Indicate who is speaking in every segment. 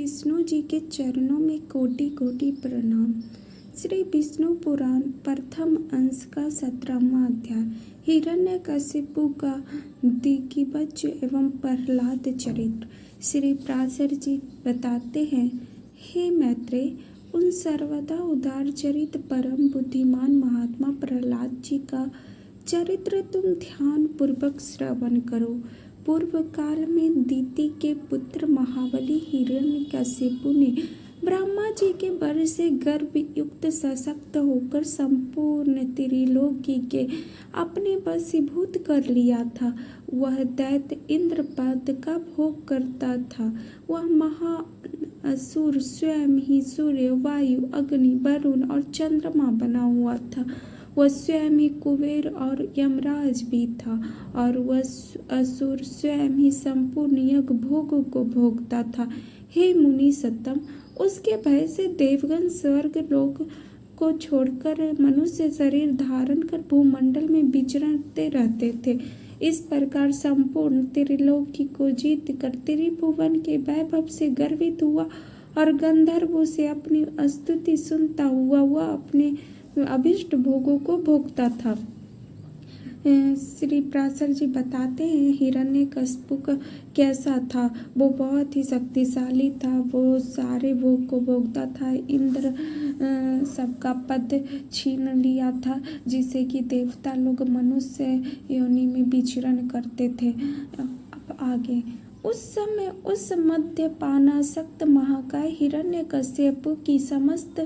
Speaker 1: विष्णु जी के चरणों में कोटि कोटि प्रणाम। श्री विष्णु पुराण प्रथम अंश का 17वां अध्याय हिरण्यकशिपु का दिग्विजय एवं प्रहलाद चरित्र। श्री पराशर जी बताते हैं, हे मैत्रेय, उन सर्वदा उदार चरित परम बुद्धिमान महात्मा प्रहलाद जी का चरित्र तुम ध्यान पूर्वक श्रवण करो। पूर्व काल में दिति के पुत्र महाबली हिरण्यकशिपु ने ब्रह्मा जी के वर से गर्भ युक्त सशक्त होकर संपूर्ण त्रिलोकी के अपने वशीभूत कर लिया था। वह दैत्य इंद्र पद का भोग करता था। वह महाअसुर स्वयं ही सूर्य, वायु, अग्नि, वरुण और चंद्रमा बना हुआ था। वह स्वयं ही कुबेर और यमराज भी था और वह असुर स्वयं ही संपूर्ण यज्ञ भोगों को भोगता था। हे मुनि सत्तम, उसके भय से देवगण स्वर्ग लोक को छोड़कर मनुष्य शरीर धारण कर भूमंडल में विचरते रहते थे। इस प्रकार संपूर्ण त्रिलोकी को जीत कर त्रिभुवन के वैभव से गर्वित हुआ और गंधर्वों से अपनी स्तुति सुनता हुआ वह अपने अभिष्ट भोगों को भोगता था। श्री पराशर जी बताते हैं, हिरण्यकशिपु कैसा था। वो बहुत ही शक्तिशाली था। वो सारे भोग को भोगता था। इंद्र सबका पद छीन लिया था, जिससे कि देवता लोग मनुष्य योनि में विचरण करते थे। अब आगे उस समय उस मद्यपानासक्त महाकाय हिरण्यकशिपु की समस्त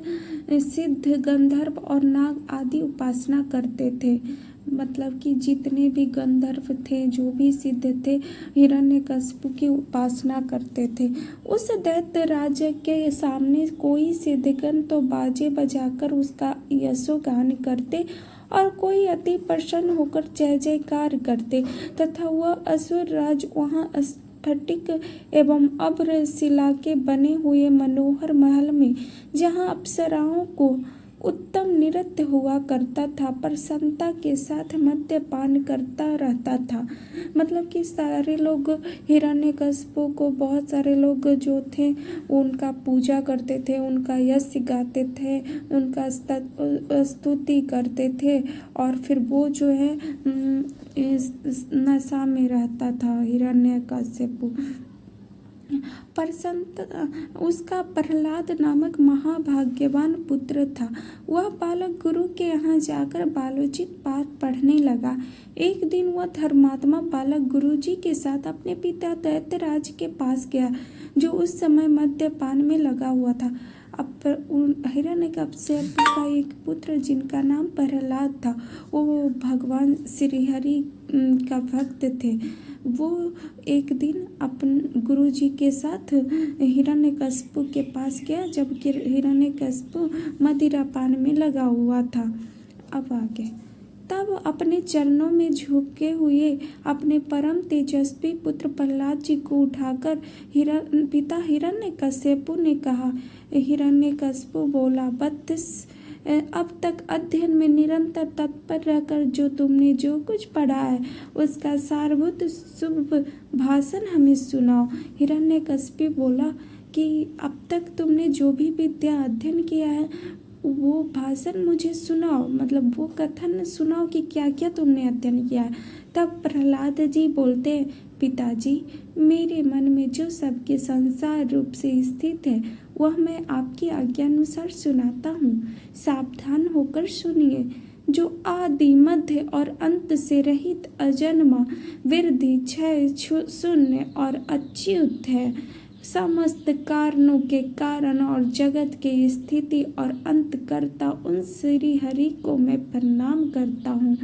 Speaker 1: सिद्ध गंधर्व और नाग आदि उपासना करते थे। मतलब कि जितने भी गंधर्व थे, जो भी सिद्ध थे, हिरण्यकशिपु की उपासना करते थे। उस दैत्य राजा के सामने कोई सिद्धगण तो बाजे बजाकर उसका यशोगान करते और कोई अति प्रसन्न होकर जय जयकार करते, तथा वह असुर राज वहाँ स्फटिक एवं अभ्र शिला के बने हुए मनोहर महल में, जहाँ अप्सराओं को उत्तम नृत्य हुआ करता था, प्रसन्नता के साथ मद्यपान करता रहता था। मतलब कि सारे लोग हिरण्यकशिपु को, बहुत सारे लोग जो थे उनका पूजा करते थे, उनका यश गाते थे, उनका स्तुति करते थे और फिर वो जो है नशा में रहता था हिरण्यकशिपु। उसका प्रहलाद नामक महाभाग्यवान पुत्र था। वह बालक गुरु के यहाँ जाकर बालोचित पाठ पढ़ने लगा। एक दिन वह धर्मात्मा बालक गुरु जी के साथ अपने पिता दैत्यराज के पास गया, जो उस समय मद्यपान में लगा हुआ था। अब हिरण्यकशिपु का एक पुत्र जिनका नाम प्रहलाद था, वो भगवान श्रीहरि का भक्त थे। वो एक दिन अपने गुरु जी के साथ हिरण्यकशिपु के पास गया, जबकि हिरण्यकशिपु मदिरा पान में लगा हुआ था। अब आगे तब अपने चरणों में झुके हुए अपने परम तेजस्वी पुत्र प्रहलाद जी को उठाकर पिता हिरण्यकशिपु ने कहा। हिरण्यकशिपु बोला, 32 अब तक अध्ययन में निरंतर तत्पर रहकर जो तुमने जो कुछ पढ़ा है, उसका सारभूत शुभ भाषण हमें सुनाओ। हिरण्यकशिपु बोला कि अब तक तुमने जो भी विद्या अध्ययन किया है, वो भाषण मुझे सुनाओ, मतलब वो कथन सुनाओ कि क्या क्या तुमने अध्ययन किया है। तब प्रहलाद जी बोलते, पिताजी, मेरे मन में जो सबके संसार रूप से स्थित है, वह मैं आपकी आज्ञानुसार सुनाता हूँ। सावधान होकर सुनिए। जो आदि, मध्य और अंत से रहित, अजन्मा, वृद्धि, क्षय, शून्य और अच्युत है, समस्त कारणों के कारण और जगत के स्थिति और अंत करता, उन श्री हरि को मैं प्रणाम करता हूँ।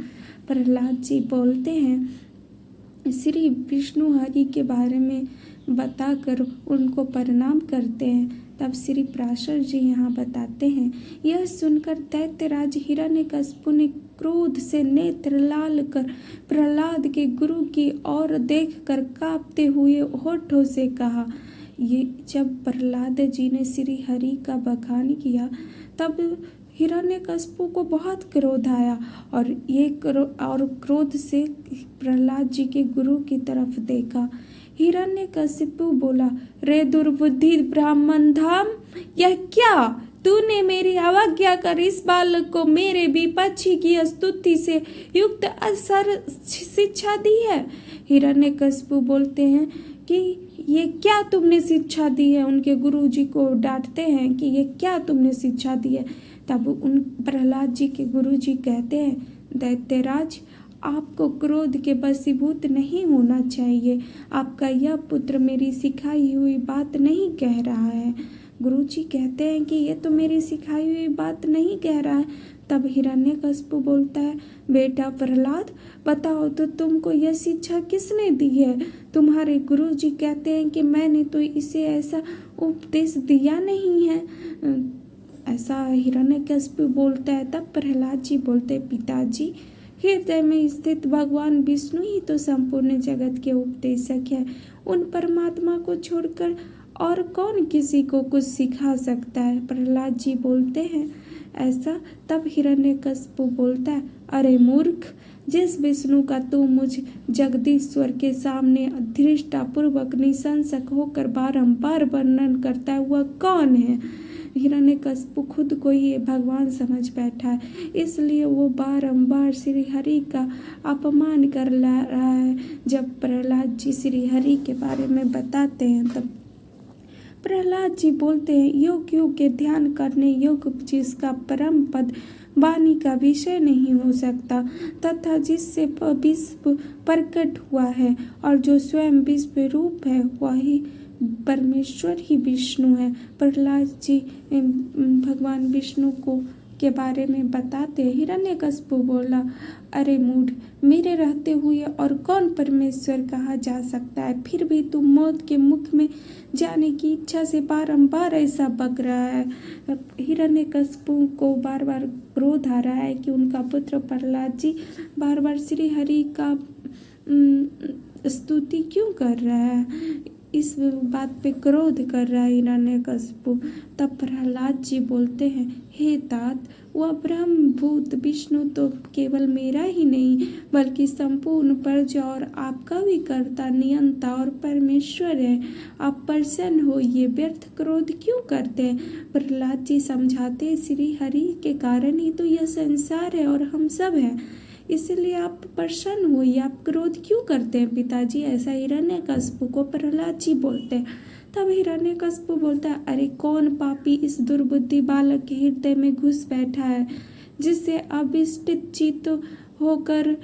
Speaker 1: प्रहलाद जी बोलते हैं, श्री विष्णु हरि के बारे में बताकर उनको प्रणाम करते हैं। तब श्री पराशर जी यहाँ बताते हैं, यह सुनकर दैत्यराज हिरण्यकशिपु ने क्रोध से नेत्र लाल कर प्रहलाद के गुरु की ओर देखकर कांपते हुए होठों से कहा। ये जब प्रहलाद जी ने श्री हरि का बखान किया, तब हिरण्यकशिपु को बहुत क्रोध आया और क्रोध से प्रहलाद जी के गुरु की तरफ देखा। हिरण्यकशिपु बोला, रे दुर्बुद्धि ब्राह्मण धाम, यह क्या? तूने मेरी अवज्ञा कर इस बालक को मेरे विपक्षी की स्तुति से युक्त असर शिक्षा दी है। हिरण्यकशिपु बोलते हैं कि ये क्या तुमने शिक्षा दी है। उनके गुरुजी को डांटते हैं कि ये क्या तुमने शिक्षा दी है। तब उन प्रहलाद जी के गुरुजी कहते हैं, दैत्यराज, आपको क्रोध के वशीभूत नहीं होना चाहिए। आपका यह पुत्र मेरी सिखाई हुई बात नहीं कह रहा है। गुरुजी कहते हैं कि ये तो मेरी सिखाई हुई बात नहीं कह रहा है। तब हिरण्यकशिपु बोलता है, बेटा प्रहलाद, बताओ तो तुमको यह शिक्षा किसने दी है? तुम्हारे गुरुजी कहते हैं कि मैंने तो इसे ऐसा उपदेश दिया नहीं है। ऐसा हिरण्यकशिपु बोलता है। तब प्रहलाद जी बोलते, पिताजी, हृदय में स्थित भगवान विष्णु ही तो संपूर्ण जगत के उपदेशक है। उन परमात्मा को छोड़कर और कौन किसी को कुछ सिखा सकता है? प्रहलाद जी बोलते हैं ऐसा। तब हिरण्यकशिपु बोलता है, अरे मूर्ख, जिस विष्णु का तू मुझ जगदीश्वर के सामने धृष्टापूर्वक निशंसक होकर बारंबार वर्णन करता है, वह कौन है? हिरण्यकशिपु खुद को ही भगवान समझ बैठा है, इसलिए वो बारंबार श्री हरि का अपमान कर ला रहा है। जब प्रहलाद जी श्री हरि के बारे में बताते हैं तब प्रहलाद जी बोलते हैं, योग योग के ध्यान करने योग्य जिसका परम पद वाणी का विषय नहीं हो सकता तथा जिससे विश्व प्रकट हुआ है और जो स्वयं विश्व रूप है, वही परमेश्वर ही विष्णु है। प्रहलाद जी भगवान विष्णु को के बारे में बताते। हिरण्यकशिपु बोला, अरे मूढ़, मेरे रहते हुए और कौन परमेश्वर कहा जा सकता है? फिर भी तुम मौत के मुख में जाने की इच्छा से बारंबार ऐसा बक रहा है। हिरण्यकशिपु को बार बार क्रोध आ रहा है कि उनका पुत्र प्रहलाद जी बार बार श्री हरि का स्तुति क्यों कर रहा है। इस बात पे क्रोध कर रहा है हिरण्यकशिपु। तब प्रहलाद जी बोलते हैं, हे तात, वह ब्रह्मभूत विष्णु तो केवल मेरा ही नहीं बल्कि संपूर्ण प्रजा और आपका भी कर्ता, नियंता और परमेश्वर है। आप प्रसन्न हो, ये व्यर्थ क्रोध क्यों करते हैं? प्रहलाद जी समझाते, श्री हरि के कारण ही तो यह संसार है और हम सब हैं, इसलिए आप प्रसन्न होइए, आप क्रोध क्यों करते हैं पिताजी? ऐसा हिरण्यकशिपु को प्रहलाद जी बोलते हैं। तब हिरण्यकशिपु बोलता है, अरे कौन पापी इस दुर्बुद्धि बालक के हृदय में घुस बैठा है, जिससे अभिष्टित चित्त होकर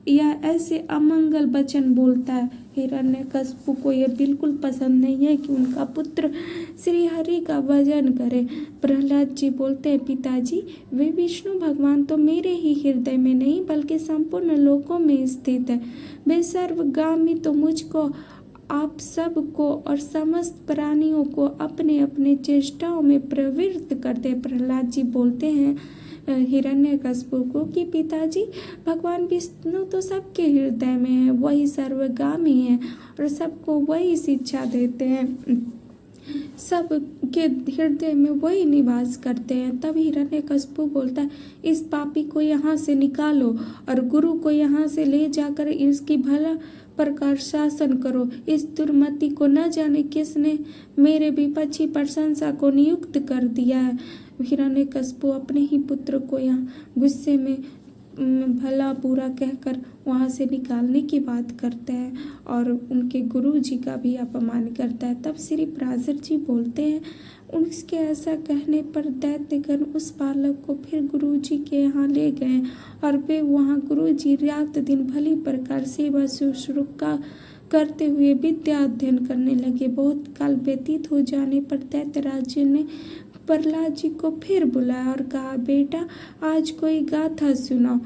Speaker 1: या ऐसे अमंगल वचन बोलता है। हिरण्यकशिपु को यह बिल्कुल पसंद नहीं है कि उनका पुत्र श्री हरि का भजन करे। प्रहलाद जी बोलते हैं, पिताजी, वे विष्णु भगवान तो मेरे ही हृदय में नहीं बल्कि संपूर्ण लोकों में स्थित है। वे सर्वगामी तो मुझको, आप सबको और समस्त प्राणियों को अपने अपने चेष्टाओं में प्रवृत्त करते। प्रहलाद जी बोलते हैं हिरण्यकशिपु को कि पिताजी, भगवान विष्णु तो सबके हृदय में है, वही सर्वगामी है और सबको वही शिक्षा देते हैं, सबके हृदय में वही निवास करते हैं। तब हिरण्यकशिपु बोलता है, इस पापी को यहाँ से निकालो और गुरु को यहाँ से ले जाकर इसकी भला प्रकार शासन करो। इस दुर्मति को न जाने किसने मेरे विपक्षी प्रशंसा को नियुक्त कर दिया है। हिरण्यकशिपु अपने ही पुत्र को यहाँ गुस्से में भला बुरा कहकर वहाँ से निकालने की बात करता है और उनके गुरु जी का भी अपमान करता है। तब श्री पराशर जी बोलते हैं, उसके ऐसा कहने पर दैत्यगण उस बालक को फिर गुरु जी के यहाँ ले गए और वे वहाँ गुरु जी रात दिन भली प्रकार सेवा शुश्रूषा करते हुए विद्या अध्ययन करने लगे। बहुत काल व्यतीत हो जाने पर दैत्यराज ने प्रहलाद जी को फिर बुलाया और कहा, बेटा, आज कोई गाथा सुनाओ।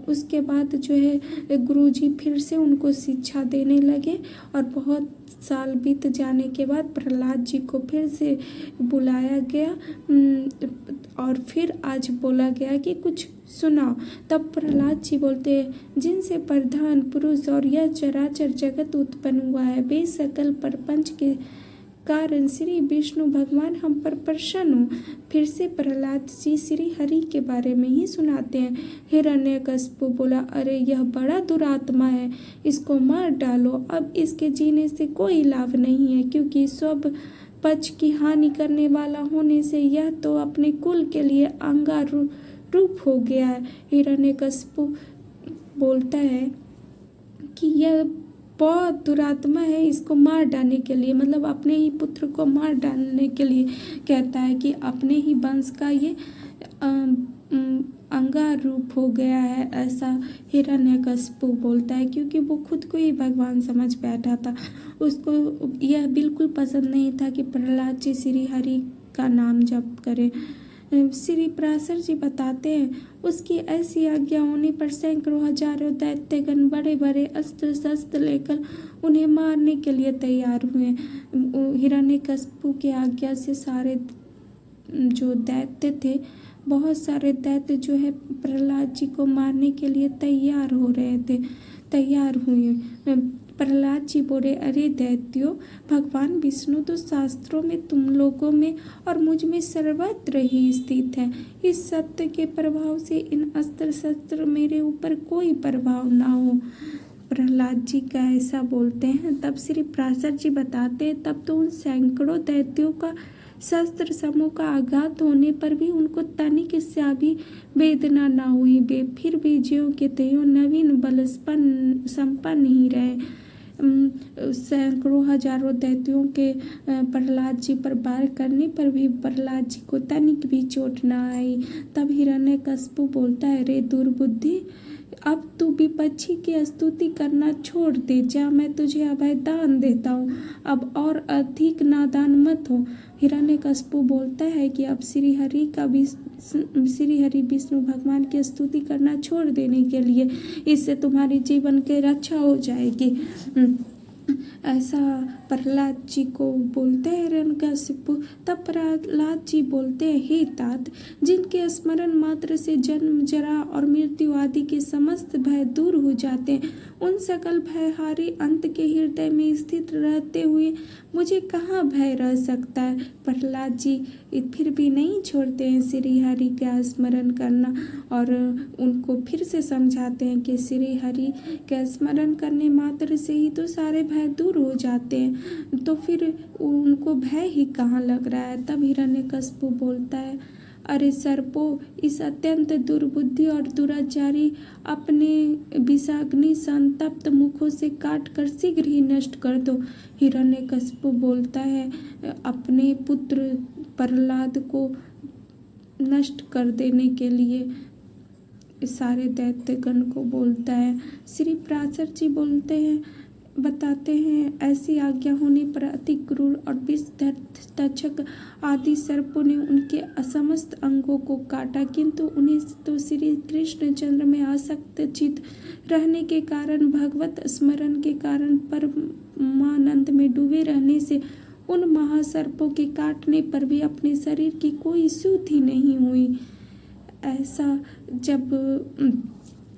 Speaker 1: उसके बाद जो है गुरुजी फिर से उनको शिक्षा देने लगे और बहुत साल बीत जाने के बाद प्रहलाद जी को फिर से बुलाया गया और फिर आज बोला गया कि कुछ सुनाओ। तब प्रहलाद जी बोलते हैं, जिनसे प्रधान पुरुष और यह चराचर जगत उत्पन्न हुआ है, वे सकल प्रपंच के कारण श्री विष्णु भगवान हम पर प्रसन्न हो। फिर से प्रहलाद जी श्री हरि के बारे में ही सुनाते हैं। हिरण्यकशिपु बोला, अरे यह बड़ा दुरात्मा है, इसको मार डालो। अब इसके जीने से कोई लाभ नहीं है, क्योंकि सब पक्ष की हानि करने वाला होने से यह तो अपने कुल के लिए अंगारूप हो गया है। हिरण्यकशिपु बोलता है कि यह बहुत दुरात्मा है, इसको मार डालने के लिए, मतलब अपने ही पुत्र को मार डालने के लिए कहता है कि अपने ही वंश का ये अंगारूप हो गया है, ऐसा हिरण्यकशिपु बोलता है। क्योंकि वो खुद को ही भगवान समझ बैठा था। उसको यह बिल्कुल पसंद नहीं था कि प्रहलाद जी श्री हरि का नाम जप करें। श्री पराशर जी बताते हैं, उसकी ऐसी आज्ञा होने पर सैकड़ों हजारों दैत्यगण बड़े बड़े अस्त्र शस्त्र लेकर उन्हें मारने के लिए तैयार हुए। हिरण्यकशिपु की आज्ञा से सारे जो दैत्य थे, बहुत सारे दैत्य जो है प्रहलाद जी को मारने के लिए तैयार हुए। प्रहलाद जी बोले, अरे दैत्यों, भगवान विष्णु तो शास्त्रों में तुम लोगों में और मुझ में सर्वत्र ही स्थित है। इस सत्य के प्रभाव से इन अस्त्र शस्त्र मेरे ऊपर कोई प्रभाव ना हो। प्रहलाद जी का ऐसा बोलते हैं। तब श्री पराशर जी बताते हैं, तब तो उन सैकड़ों दैत्यों का शस्त्र समूह का आघात होने पर भी उनको तनिक सा भी वेदना न हुई। वे फिर भी ज्यों के त्यों नवीन बल संपन्न ही रहे। सैकड़ों हजारों दैत्यों के प्रहलाद जी पर वार करने पर भी प्रहलाद जी को तनिक भी चोट न आई। तब हिरण्यकशिपु बोलता है, रे दुर्बुद्धि, अब तू विपक्षी की स्तुति करना छोड़ दे जा, मैं तुझे अभय दान देता हूँ, अब और अधिक नादान मत हो। हिरण्यकशिपु बोलता है कि अब श्री हरि विष्णु भगवान की स्तुति करना छोड़ देने के लिए, इससे तुम्हारी जीवन की रक्षा हो जाएगी। ऐसा प्रहलाद जी को बोलते हैं हिरण्यकशिपु। तब प्रहलाद जी बोलते हैं, हे तात, जिनके स्मरण मात्र से जन्म जरा और मृत्यु आदि के समस्त भय दूर हो जाते हैं, उन सकल भयहारी अंत के हृदय में स्थित रहते हुए मुझे कहाँ भय रह सकता है। प्रहलाद जी फिर भी नहीं छोड़ते हैं श्री हरि का स्मरण करना, और उनको फिर से समझाते हैं कि श्री हरि का स्मरण करने मात्र से ही तो सारे भय दूर हो जाते हैं, तो फिर उनको भय ही कहाँ लग रहा है। तब हिरण्यकशिपु बोलता है, अरे सर्पो, इस अत्यंत दुर्बुद्धि और दुराचारी अपने विषाग्नि संतप्त मुखों से काट कर शीघ्र ही नष्ट कर दो। हिरण्यकशिपु बोलता है, अपने पुत्र प्रहलाद को नष्ट कर देने के लिए सारे दैत्यगण को बोलता है। श्री पराशर जी बताते हैं, ऐसी आज्ञा होने पर अति क्रूर और विष तक्षक आदि सर्पों ने उनके समस्त अंगों को काटा, किंतु उन्हें तो श्री कृष्ण चंद्र में आसक्त चित रहने के कारण, भगवत स्मरण के कारण परमानंद में डूबे रहने से उन महासर्पों के काटने पर भी अपने शरीर की कोई सूधी नहीं हुई। ऐसा जब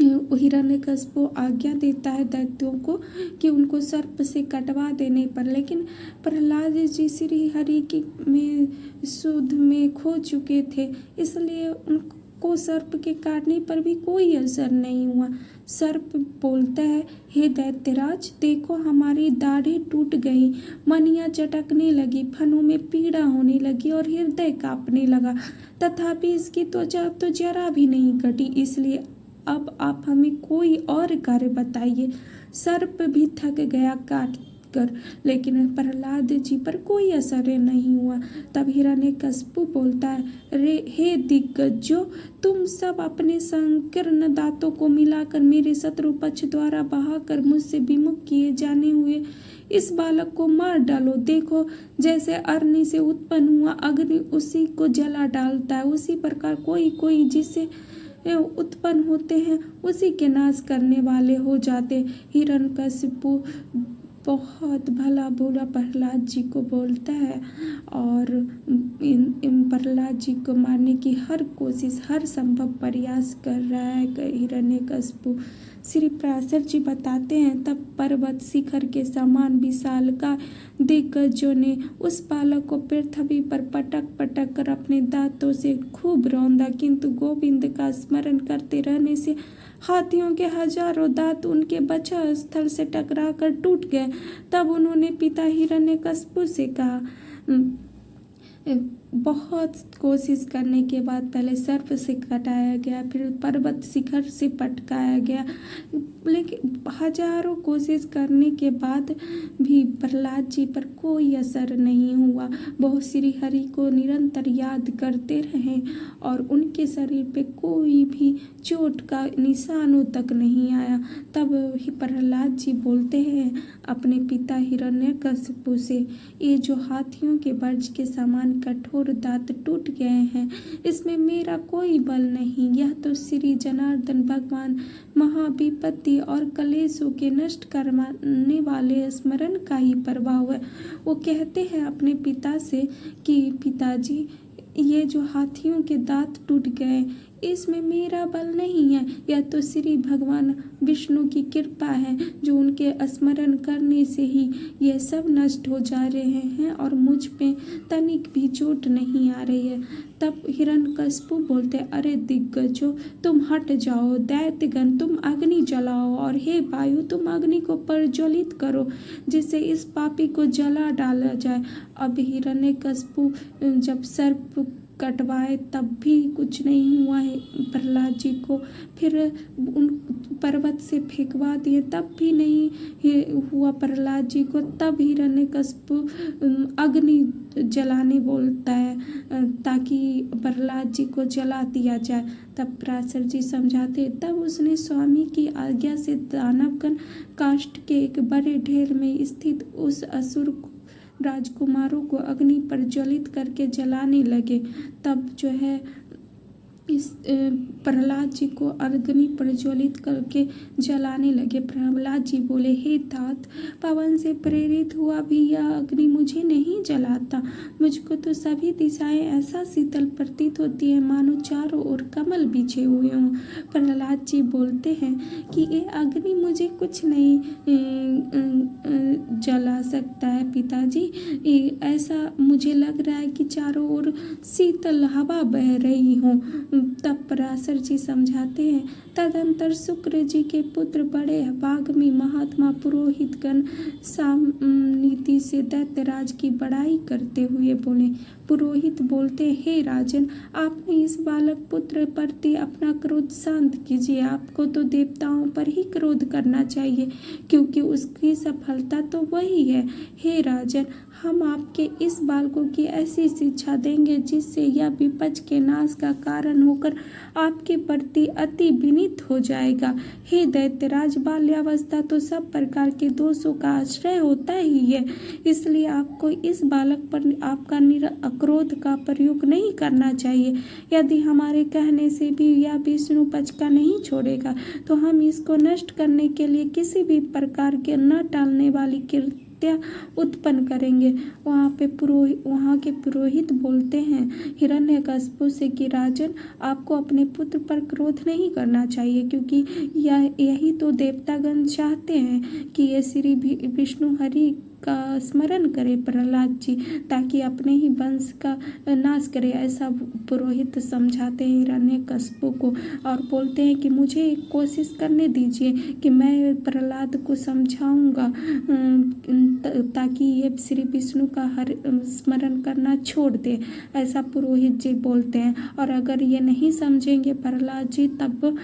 Speaker 1: हिरण्यकशिपु आज्ञा देता है दैत्यों को कि उनको सर्प से कटवा देने पर, लेकिन प्रहलाद जी श्री हरि की में शुद्ध में खो चुके थे, इसलिए उनको सर्प के काटने पर भी कोई असर नहीं हुआ। सर्प बोलता है, हे दैत्यराज, देखो हमारी दाढ़ें टूट गई, मनियाँ चटकने लगी, फनों में पीड़ा होने लगी और हृदय कांपने लगा, तथापि इसकी त्वचा तो जरा भी नहीं कटी। इसलिए अब आप हमें कोई और कार्य बताइए। सर्प भी थक गया काट कर, लेकिन प्रहलाद जी पर कोई असर नहीं हुआ। तब हिरण्यकशिपु बोलता है, हे दिग्गजों, तुम सब अपने संकीर्ण दांतों को मिलाकर मेरे शत्रु पक्ष द्वारा बहाकर मुझसे विमुख किए जाने हुए इस बालक को मार डालो। देखो, जैसे अग्नि से उत्पन्न हुआ अग्नि उसी को जला डालता है, उसी प्रकार कोई जिसे उत्पन्न होते हैं उसी के नाश करने वाले हो जाते। हिरण्यकशिपु बहुत भला बुरा प्रहलाद जी को बोलता है और इन प्रहलाद जी को मारने की हर कोशिश, हर संभव प्रयास कर रहा है हिरण्यकशिपु। श्री पराशर जी बताते हैं, तब पर्वत शिखर के समान विशालकाय दिग्गजों ने उस बालक को पृथ्वी पर पटक पटक कर अपने दांतों से खूब रौंदा, किंतु गोविंद का स्मरण करते रहने से हाथियों के हजारों दांत उनके बचा स्थल से टकराकर टूट गए। तब उन्होंने पिता हिरण्यकशिपु से कहा, बहुत कोशिश करने के बाद पहले सर्प से कटाया गया, फिर पर्वत शिखर से पटकाया गया, लेकिन हजारों कोशिश करने के बाद भी प्रहलाद जी पर कोई असर नहीं हुआ। वो श्री हरि को निरंतर याद करते रहे और उनके शरीर पे कोई भी चोट का निशानों तक नहीं आया। तब प्रहलाद जी बोलते हैं अपने पिता हिरण्यकशिपु से, ये जो हाथियों के बर्ज के समान कठोर दांत टूट गए हैं, इसमें मेरा कोई बल नहीं। यह तो श्री जनार्दन भगवान महाविपत्ति और कलेशों के नष्ट करने वाले स्मरण का ही प्रभाव है। वो कहते हैं अपने पिता से कि पिताजी, ये जो हाथियों के दांत टूट गए, इसमें मेरा बल नहीं है, यह तो श्री भगवान विष्णु की कृपा है, जो उनके स्मरण करने से ही ये सब नष्ट हो जा रहे हैं और मुझ पे तनिक भी चोट नहीं आ रही है। तब हिरण्यकशिपु बोलते, अरे दिग्गजों, तुम हट जाओ, दैत्यगण तुम अग्नि जलाओ, और हे वायु तुम अग्नि को प्रज्वलित करो, जिससे इस पापी को जला डाला जाए। अब हिरण्यकशिपु जब सर्प कटवाए तब भी कुछ नहीं हुआ है प्रहलाद जी को, फिर उन पर्वत से फेंकवा दिए तब भी नहीं हुआ प्रहलाद जी को। तब हिरण्यकशिपु अग्नि जलाने बोलता है ताकि प्रहलाद जी को जला दिया जाए। तब पराशर जी समझाते, तब उसने स्वामी की आज्ञा से दानवगण काष्ठ के एक बड़े ढेर में स्थित उस असुर राजकुमारों को अग्नि पर ज्वलित करके जलाने लगे। तब जो है इस प्रहलाद जी को अग्नि प्रज्वलित करके जलाने लगे। प्रहलाद जी बोले, हे तात, पवन से प्रेरित हुआ भी यह अग्नि मुझे नहीं जलाता। मुझको तो सभी दिशाएं ऐसा शीतल प्रतीत होती है मानो चारों ओर कमल बिछे हुए हों। प्रहलाद जी बोलते हैं कि ये अग्नि मुझे कुछ नहीं जला सकता है पिताजी, ऐसा मुझे लग रहा है कि चारों ओर शीतल हवा बह रही हो। तब पराशर जी समझाते हैं, तदंतर शुक्र जी के पुत्र बड़े भागमी महात्मा पुरोहितगण सामनीति से दैत्यराज की बड़ाई करते हुए बोले। पुरोहित बोलते, हे राजन, आपने इस बालक पुत्र प्रति अपना क्रोध शांत कीजिए। आपको तो देवताओं पर ही क्रोध करना चाहिए, क्योंकि उसकी सफलता तो वही है। हे राजन, हम आपके इस बालकों की ऐसी शिक्षा देंगे जिससे यह विपज के नाश का कारण होकर आपके प्रति अति विनीत हो जाएगा। हे दैत्यराज, बाल्यावस्था तो सब प्रकार के दोषों का आश्रय होता ही है, इसलिए आपको इस बालक पर आपका क्रोध का प्रयोग नहीं करना चाहिए। यदि हमारे कहने से भी यह विष्णु पक्ष का नहीं छोड़ेगा तो हम इसको नष्ट करने के लिए किसी भी प्रकार के न टालने वाली कृत्य उत्पन्न करेंगे। वहाँ के पुरोहित बोलते हैं हिरण्यकशिपु से कि राजन, आपको अपने पुत्र पर क्रोध नहीं करना चाहिए, क्योंकि यही तो देवतागण चाहते हैं कि ये श्री विष्णु हरि का स्मरण करे प्रहलाद जी, ताकि अपने ही वंश का नाश करे। ऐसा पुरोहित समझाते हैं हिरण्यकशिपु को और बोलते हैं कि मुझे एक कोशिश करने दीजिए कि मैं प्रहलाद को समझाऊंगा ताकि ये श्री विष्णु का हर स्मरण करना छोड़ दे। ऐसा पुरोहित जी बोलते हैं, और अगर ये नहीं समझेंगे प्रहलाद जी, तब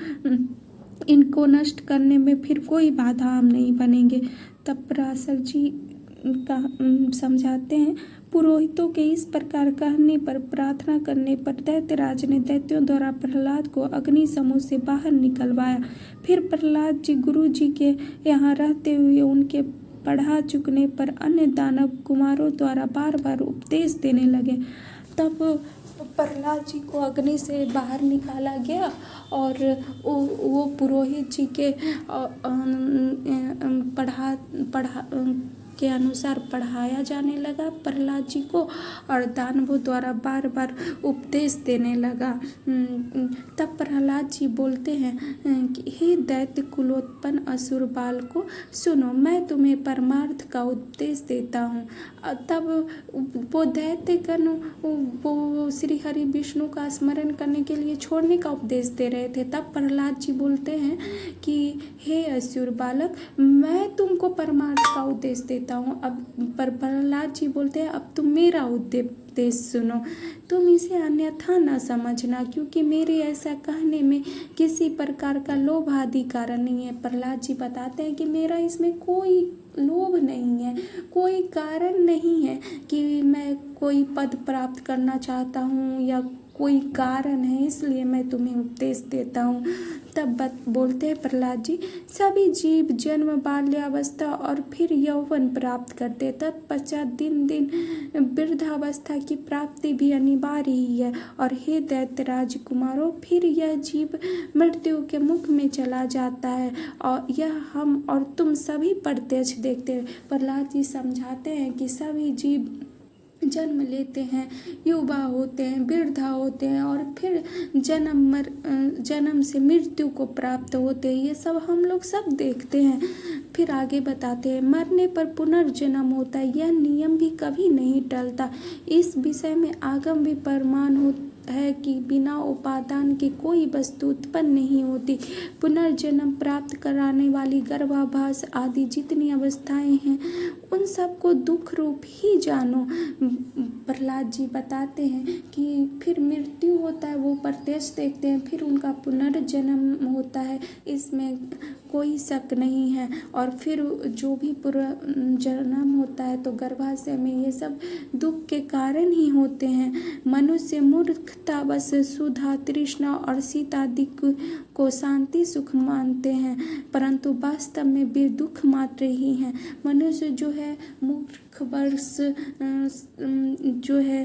Speaker 1: इनको नष्ट करने में फिर कोई बाधा हम नहीं बनेंगे। तब पराशर जी का समझाते हैं, पुरोहितों के इस प्रकार कहने पर, प्रार्थना करने पर दैत्यराज ने दैत्यों द्वारा प्रहलाद को अग्नि समूह से बाहर निकलवाया। फिर प्रहलाद जी गुरु जी के यहाँ रहते हुए उनके पढ़ा चुकने पर अन्य दानव कुमारों द्वारा बार बार उपदेश देने लगे। तब प्रहलाद जी को अग्नि से बाहर निकाला गया और वो पुरोहित जी के के अनुसार पढ़ाया जाने लगा प्रहलाद जी को, और दानवों द्वारा बार बार उपदेश देने लगा। तब प्रहलाद जी बोलते हैं कि हे दैत्य कुलोत्पन्न असुर बाल को सुनो, मैं तुम्हें परमार्थ का उपदेश देता हूँ। तब वो दैत्यगण वो श्री हरि विष्णु का स्मरण करने के लिए छोड़ने का उपदेश दे रहे थे। तब प्रहलाद जी बोलते हैं कि हे असुर बालक, मैं तुमको परमार्थ का उपदेश देता हूँ। अब प्रहलाद जी बोलते हैं अब तुम मेरा उपदेश सुनो, तुम इसे अन्यथा न समझना, क्योंकि मेरे ऐसा कहने में किसी प्रकार का लोभ आदि कारण नहीं है। प्रहलाद जी बताते हैं कि मेरा इसमें कोई लोभ नहीं है, कोई कारण नहीं है कि मैं कोई पद प्राप्त करना चाहता हूँ या कोई कारण है इसलिए मैं तुम्हें उपदेश देता हूँ। तब बोलते हैं प्रहलाद जी, सभी जीव जन्म बाल्यावस्था और फिर यौवन प्राप्त करते, तत्पश्चात दिन दिन वृद्धावस्था की प्राप्ति भी अनिवार्य ही है। और हे दैत्य राजकुमारों, फिर यह जीव मृत्यु के मुख में चला जाता है, और यह हम और तुम सभी प्रत्यक्ष देखते हैं। प्रहलाद जी समझाते हैं कि सभी जीव जन्म लेते हैं, युवा होते हैं, वृद्धा होते हैं, और फिर जन्म से मृत्यु को प्राप्त होते हैं। ये सब हम लोग सब देखते हैं। फिर आगे बताते हैं, मरने पर पुनर्जन्म होता है, यह नियम भी कभी नहीं टलता। इस विषय में आगम भी प्रमाण होता है कि बिना उपादान के कोई वस्तु उत्पन्न नहीं होती। पुनर्जन्म प्राप्त कराने वाली गर्भाभास आदि जितनी अवस्थाएं हैं उन सबको दुख रूप ही जानो। प्रहलाद जी बताते हैं कि फिर मृत्यु होता है, वो प्रत्यक्ष देखते हैं, फिर उनका पुनर्जन्म होता है, इसमें कोई शक नहीं है। और फिर जो भी पुनर्जन्म होता है तो गर्भाशय में ये सब दुख के कारण ही होते हैं। मनुष्य मूर्खतावश सुधा, तृष्णा और शीत आदि को शांति सुख मानते हैं, परंतु वास्तव में वे दुख मात्र ही हैं। मनुष्य जो है मूर्खवश जो है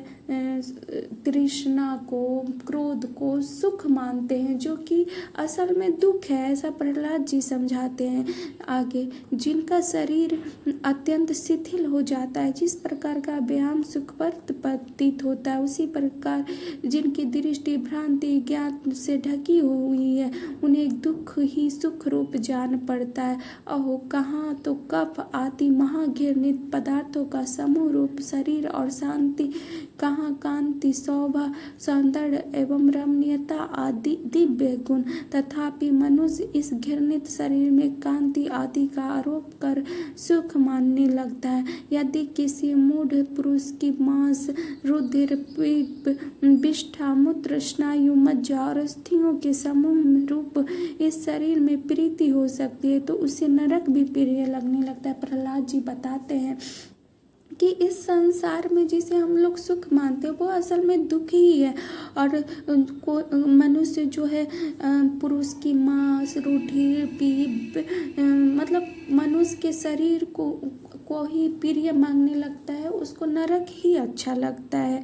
Speaker 1: तृष्णा को, क्रोध को सुख मानते हैं, जो कि असल में दुख है, ऐसा प्रहलाद जी समझाते हैं। आगे, जिनका शरीर अत्यंत शिथिल हो जाता है, जिस प्रकार का व्यायाम सुखप्रद प्रतीत होता है, उसी प्रकार जिनकी दृष्टि भ्रांति ज्ञान से ढकी हुई है, उन्हें दुख ही सुख रूप जान पड़ता है। अहो, कहाँ तो कफ आदि महाघृणित पदार्थों का समूह रूप शरीर और शांति, कहाँ कांति, शोभा, सौंदर्य एवं रमणीयता आदि दिव्य गुण। तथापि मनुष्य इस घृणित शरीर में कांति आदि का आरोप कर सुख मानने लगता है। यदि किसी मूढ़ पुरुष की मांस, रुधिर, पीप, विष्ठा, मूत्र, स्नायु, मज्जा और अस्थियों के समूह रूप इस शरीर में प्रीति हो सकती है तो उसे नरक भी प्रिय लगने लगता है। प्रहलाद जी बताते हैं कि इस संसार में जिसे हम लोग सुख मानते हैं वो असल में दुख ही है। और मनुष्य जो है पुरुष की मांस, रुधिर, पीप, मतलब मनुष्य के शरीर को ही प्रिय मांगने लगता है, उसको नरक ही अच्छा लगता है,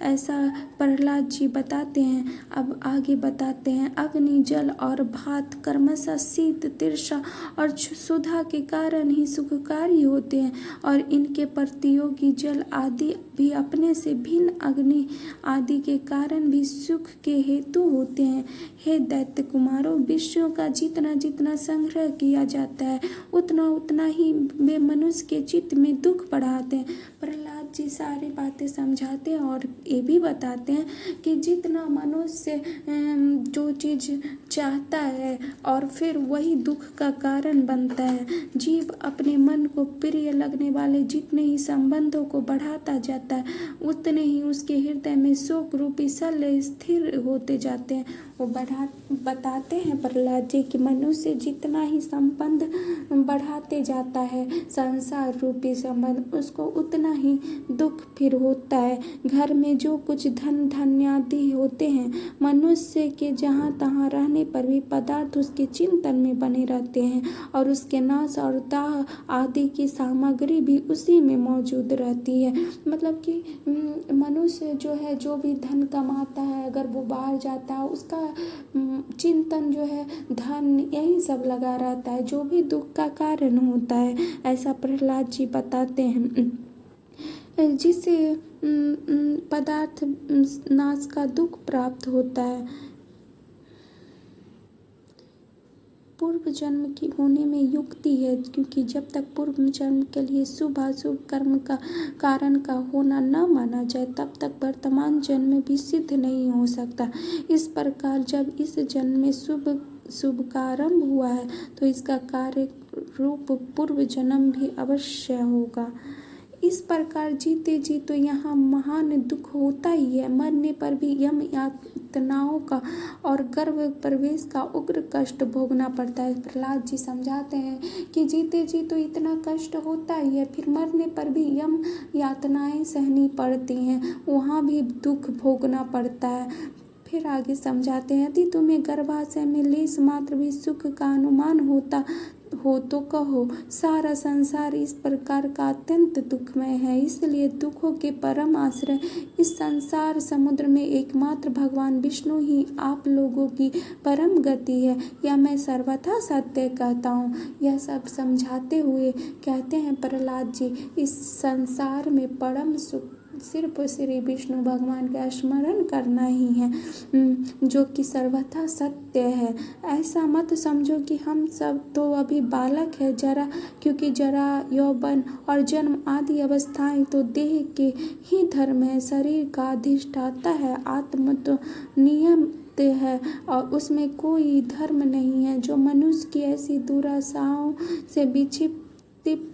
Speaker 1: ऐसा प्रहलाद जी बताते हैं। अब आगे बताते हैं, अग्नि, जल और भात क्रमशः शीत, तृषा और सुधा के कारण ही सुखकारी होते हैं, और इनके प्रतियोगी जल आदि भी अपने से भिन्न अग्नि आदि के कारण भी सुख के हेतु होते हैं। हे दैत्य कुमारों, विषयों का जितना जितना संग्रह किया जाता है उतना उतना ही वे मनुष्य के चित्त में दुख बढ़ाते हैं। प्रहलाद जी सारी बातें समझाते हैं और ये भी बताते हैं कि जितना मनुष्य जो चीज़ चाहता है और फिर वही दुख का कारण बनता है। जीव अपने मन को प्रिय लगने वाले जितने ही संबंधों को बढ़ाता जाता है उतने ही उसके हृदय में शोक रूपी शल्य स्थिर होते जाते हैं। वो बताते हैं प्रहलाद जी कि मनुष्य जितना ही संबंध बढ़ाते जाता है, संसार रूपी संबंध, उसको उतना ही दुख फिर होता है। घर में जो कुछ धन धान्यादि होते हैं, मनुष्य के जहाँ तहाँ रहने पर भी पदार्थ उसके चिंतन में बने रहते हैं और उसके नाश और दाह आदि की सामग्री भी उसी में मौजूद रहती है। मतलब कि मनुष्य जो है, जो भी धन कमाता है, अगर वो बाहर जाता है, उसका चिंतन जो है धन यही सब लगा रहता है, जो भी दुख का कारण होता है। ऐसा प्रहलाद जी बताते हैं। जिससे पदार्थ नाश का दुख प्राप्त होता है। पूर्व जन्म की होने में युक्ति है, क्योंकि जब तक पूर्व जन्म के लिए शुभ अशुभ कर्म का कारण का होना न माना जाए, तब तक वर्तमान जन्म में भी सिद्ध नहीं हो सकता। इस प्रकार जब इस जन्म में शुभ का आरंभ हुआ है, तो इसका कार्य रूप पूर्व जन्म भी अवश्य होगा। इस प्रकार जीते जी तो यहाँ महान दुख होता ही है। मरने पर भी यम यातनाओं का और गर्भ प्रवेश का उग्र कष्ट भोगना पड़ता है। प्रहलाद जी समझाते हैं कि जीते जी तो इतना कष्ट होता ही है, फिर मरने पर भी यम यातनाएं सहनी पड़ती हैं, वहाँ भी दुख भोगना पड़ता है। फिर आगे समझाते हैं, यदि तुम्हें गर्भाशय में लेश मात्र भी सुख का अनुमान होता हो तो कहो, सारा संसार इस प्रकार का अत्यंत दुखमय है। इसलिए दुखों के परम आश्रय इस संसार समुद्र में एकमात्र भगवान विष्णु ही आप लोगों की परम गति है। यह मैं सर्वथा सत्य कहता हूँ। यह सब समझाते हुए कहते हैं प्रहलाद जी, इस संसार में परम सुख सिर्फ श्री विष्णु भगवान का स्मरण करना ही है, जो कि सर्वथा सत्य है। ऐसा मत समझो कि हम सब तो अभी बालक है, जरा क्योंकि जरा यौवन और जन्म आदि अवस्थाएं तो देह के ही धर्म है। शरीर का अधिष्ठाता है, आत्म तो नियम है और उसमें कोई धर्म नहीं है। जो मनुष्य की ऐसी दुराशाओं से विक्षिप्त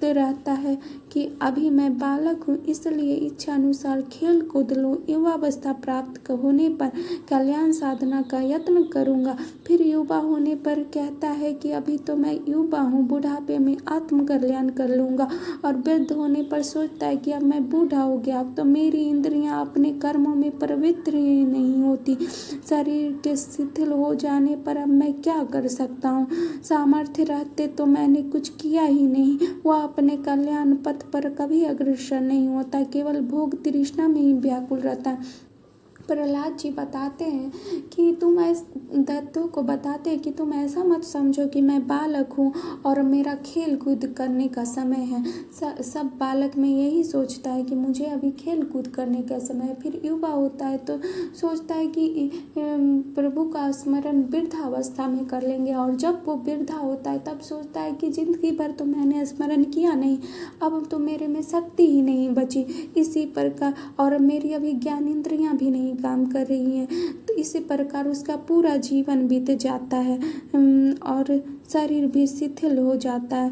Speaker 1: रहता है कि अभी मैं बालक हूँ, इसलिए इच्छा अनुसार खेल कूद लूँ, युवावस्था प्राप्त होने पर कल्याण साधना का यत्न करूँगा, फिर युवा होने पर कहता है कि अभी तो मैं युवा हूँ, बुढ़ापे में आत्म कल्याण कर लूँगा, और वृद्ध होने पर सोचता है कि अब मैं बूढ़ा हो गया, अब तो मेरी इंद्रियां अपने कर्मों में प्रवृत्त ही नहीं होती, शरीर के शिथिल हो जाने पर अब मैं क्या कर सकता हूँ, सामर्थ्य रहते तो मैंने कुछ किया ही नहीं। वह अपने कल्याण पथ पर कभी अग्रसर नहीं होता, केवल भोग तृष्णा में ही व्याकुल रहता है। प्रहलाद जी बताते हैं कि दत्तों को बताते हैं कि तुम ऐसा मत समझो कि मैं बालक हूँ और मेरा खेल कूद करने का समय है। सब बालक में यही सोचता है कि मुझे अभी खेल कूद करने का समय है। फिर युवा होता है तो सोचता है कि प्रभु का स्मरण वृद्धावस्था में कर लेंगे, और जब वो वृद्धा होता है तब सोचता है कि जिंदगी भर तो मैंने स्मरण किया नहीं, अब तो मेरे में शक्ति ही नहीं बची, इसी प्रकार और मेरी अभी ज्ञानेंद्रियां भी नहीं काम कर रही हैं, तो इसी प्रकार उसका पूरा जीवन बीत जाता है और शरीर भी शिथिल हो जाता है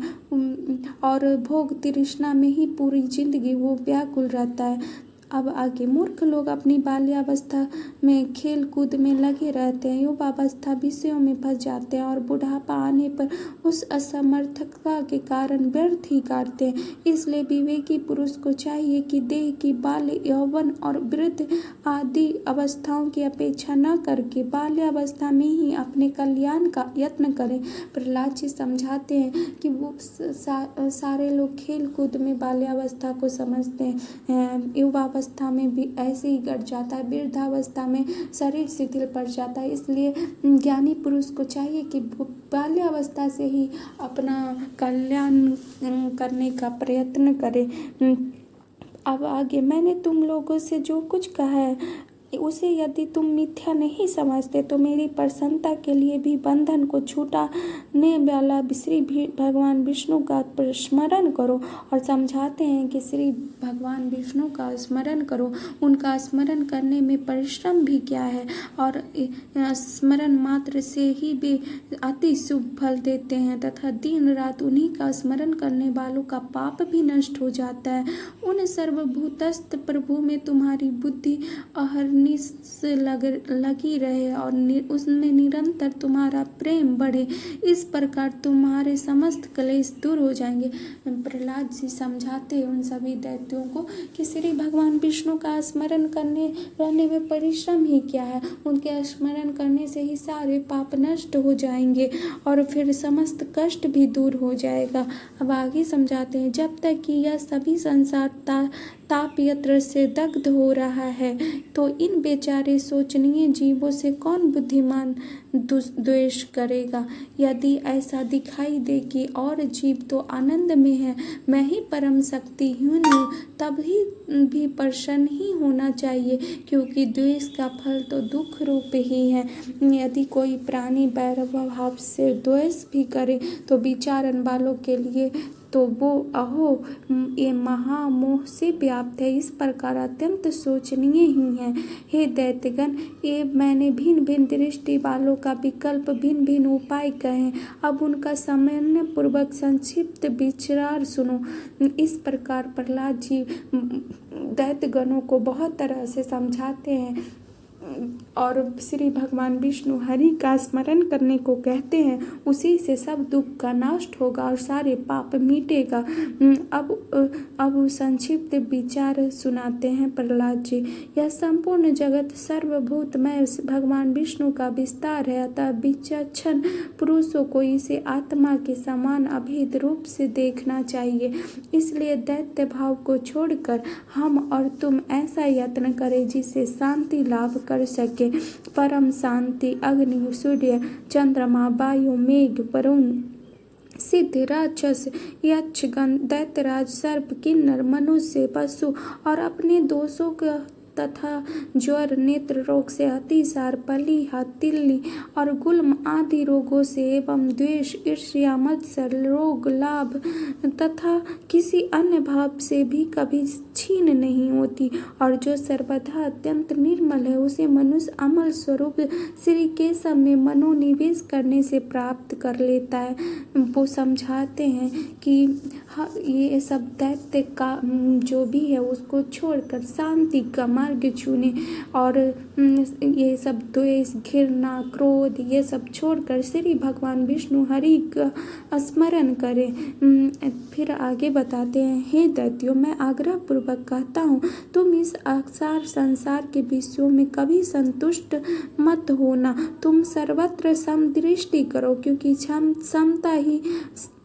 Speaker 1: और भोग तृष्णा में ही पूरी जिंदगी वो व्याकुल रहता है। अब आगे मूर्ख लोग अपनी बाल्यावस्था में खेल कूद में लगे रहते हैं, युवावस्था विषयों में फंस जाते हैं और बुढ़ापा आने पर उस असमर्थता के कारण व्यर्थ ही काटते हैं। इसलिए विवेकी पुरुष को चाहिए कि देह की बाल्य, यौवन और वृद्ध आदि अवस्थाओं की अपेक्षा न करके बाल्यावस्था में ही अपने कल्याण का यत्न करें। प्रहलाद जी समझाते हैं कि वो सारे लोग खेल कूद में बाल्यावस्था को समझते हैं, युवावस्था में भी ऐसे ही घट जाता है, वृद्धावस्था में शरीर शिथिल पड़ जाता है। इसलिए ज्ञानी पुरुष को चाहिए कि बाल्यावस्था से ही अपना कल्याण करने का प्रयत्न करे। अब आगे, मैंने तुम लोगों से जो कुछ कहा है उसे यदि तुम मिथ्या नहीं समझते तो मेरी प्रसन्नता के लिए भी बंधन को छुटाने वाला श्री भगवान विष्णु का स्मरण करो। और समझाते हैं कि श्री भगवान विष्णु का स्मरण करो, उनका स्मरण करने में परिश्रम भी क्या है, और स्मरण मात्र से ही भी अति शुभ फल देते हैं तथा दिन रात उन्हीं का स्मरण करने वालों का पाप भी नष्ट हो जाता है। उन सर्वभूतस्थ प्रभु में तुम्हारी बुद्धि अहरनिश लगी रहे और उसमें निरंतर तुम्हारा प्रेम बढ़े। इस प्रकार तुम्हारे समस्त क्लेश दूर हो जाएंगे। प्रहलाद जी समझाते हैं उन सभी दैत्यों को कि श्री भगवान विष्णु का स्मरण रहने में परिश्रम ही क्या है, उनके स्मरण करने से ही सारे पाप नष्ट हो जाएंगे और फिर समस्त कष्ट भी दूर हो जाएगा। अब आगे समझाते हैं, जब तक कि यह सभी संसार ताप यंत्र से दग्ध हो रहा है तो इन बेचारे शोचनीय जीवों से कौन बुद्धिमान द्वेष करेगा। यदि ऐसा दिखाई दे कि और जीव तो आनंद में है, मैं ही परम शक्तिहीन हूँ, तब भी प्रसन्न ही होना चाहिए, क्योंकि द्वेष का फल तो दुख रूप ही है। यदि कोई प्राणी वैरभाव से द्वेष भी करे तो विचारण वालों के लिए तो वो अहो ये महामोह से व्याप्त है, इस प्रकार अत्यंत शोचनीय ही है। हे दैत्यगण, ये मैंने भिन्न भिन्न दृष्टि वालों का विकल्प भिन्न भिन्न उपाय कहे, अब उनका सामान्य पूर्वक संक्षिप्त विचार सुनो। इस प्रकार प्रहलाद जी दैत्यगणों को बहुत तरह से समझाते हैं और श्री भगवान विष्णु हरि का स्मरण करने को कहते हैं, उसी से सब दुख का नष्ट होगा और सारे पाप मिटेगा। अब संक्षिप्त विचार सुनाते हैं प्रहलाद जी। यह संपूर्ण जगत सर्वभूतमय भगवान विष्णु का विस्तार है, अतः विचक्षण पुरुषों को इसे आत्मा के समान अभेद रूप से देखना चाहिए। इसलिए दैत्य भाव को छोड़कर हम और तुम ऐसा यत्न करें जिससे शांति लाभ कर सके। परम शांति अग्नि, सूर्य, चंद्रमा, वायु, मेघ, वरुण, सिद्ध, राक्षस, यक्षगण, दैत्यराज, सर्प, किन्नर, मनुष्य, पशु और अपने दोषों का तथा ज्वर, नेत्र रोग से अतिसार, पलीहा, तिल्ली और गुल्म आदि रोगों से एवं द्वेष, ईर्ष्या, मत्सर, रोग, लाभ तथा किसी अन्य भाव से भी कभी छीन नहीं होती, और जो सर्वथा अत्यंत निर्मल है उसे मनुष्य अमल स्वरूप श्री केशव में मनोनिवेश करने से प्राप्त कर लेता है। वो समझाते हैं कि ये सब दैत्य का जो भी है उसको छोड़कर शांति का मार्ग चुने और ये सब द्वेष, घृणा, क्रोध ये सब छोड़कर श्री भगवान विष्णु हरि का स्मरण करें। फिर आगे बताते हैं, हे दैत्यों, मैं आग्रह पूर्वक कहता हूँ, तुम इस असार संसार के विषयों में कभी संतुष्ट मत होना। तुम सर्वत्र समदृष्टि करो, क्योंकि समता ही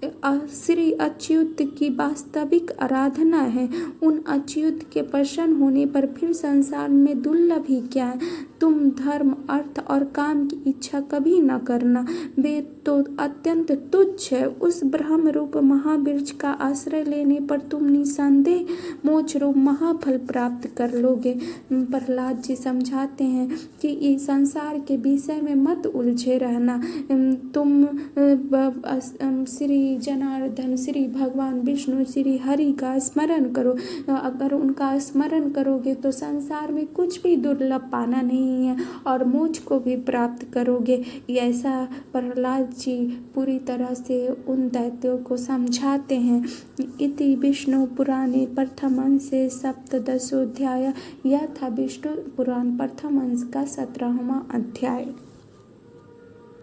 Speaker 1: श्री अच्युत की वास्तविक आराधना है। उन अच्युत के प्रसन्न होने पर फिर संसार में दुर्लभ ही क्या है। तुम धर्म, अर्थ और काम की इच्छा कभी न करना, वे तो अत्यंत तुच्छ है। उस ब्रह्म रूप महावृक्ष का आश्रय लेने पर तुम निसंदेह मोक्ष रूप महाफल प्राप्त कर लोगे। प्रहलाद जी समझाते हैं कि इस संसार के विषय में मत उलझे रहना। तुम श्री जनार्दन, श्री भगवान विष्णु, श्री हरि का स्मरण करो। अगर उनका स्मरण करोगे तो संसार में कुछ भी दुर्लभ पाना नहीं है और मोक्ष को भी प्राप्त करोगे। ऐसा प्रहलाद जी पूरी तरह से उन दैत्यों को समझाते हैं। इति विष्णु पुराणे प्रथम अंशे सप्तदशोऽध्याय। यह था विष्णु पुराण प्रथम अंश का 17वां अध्याय।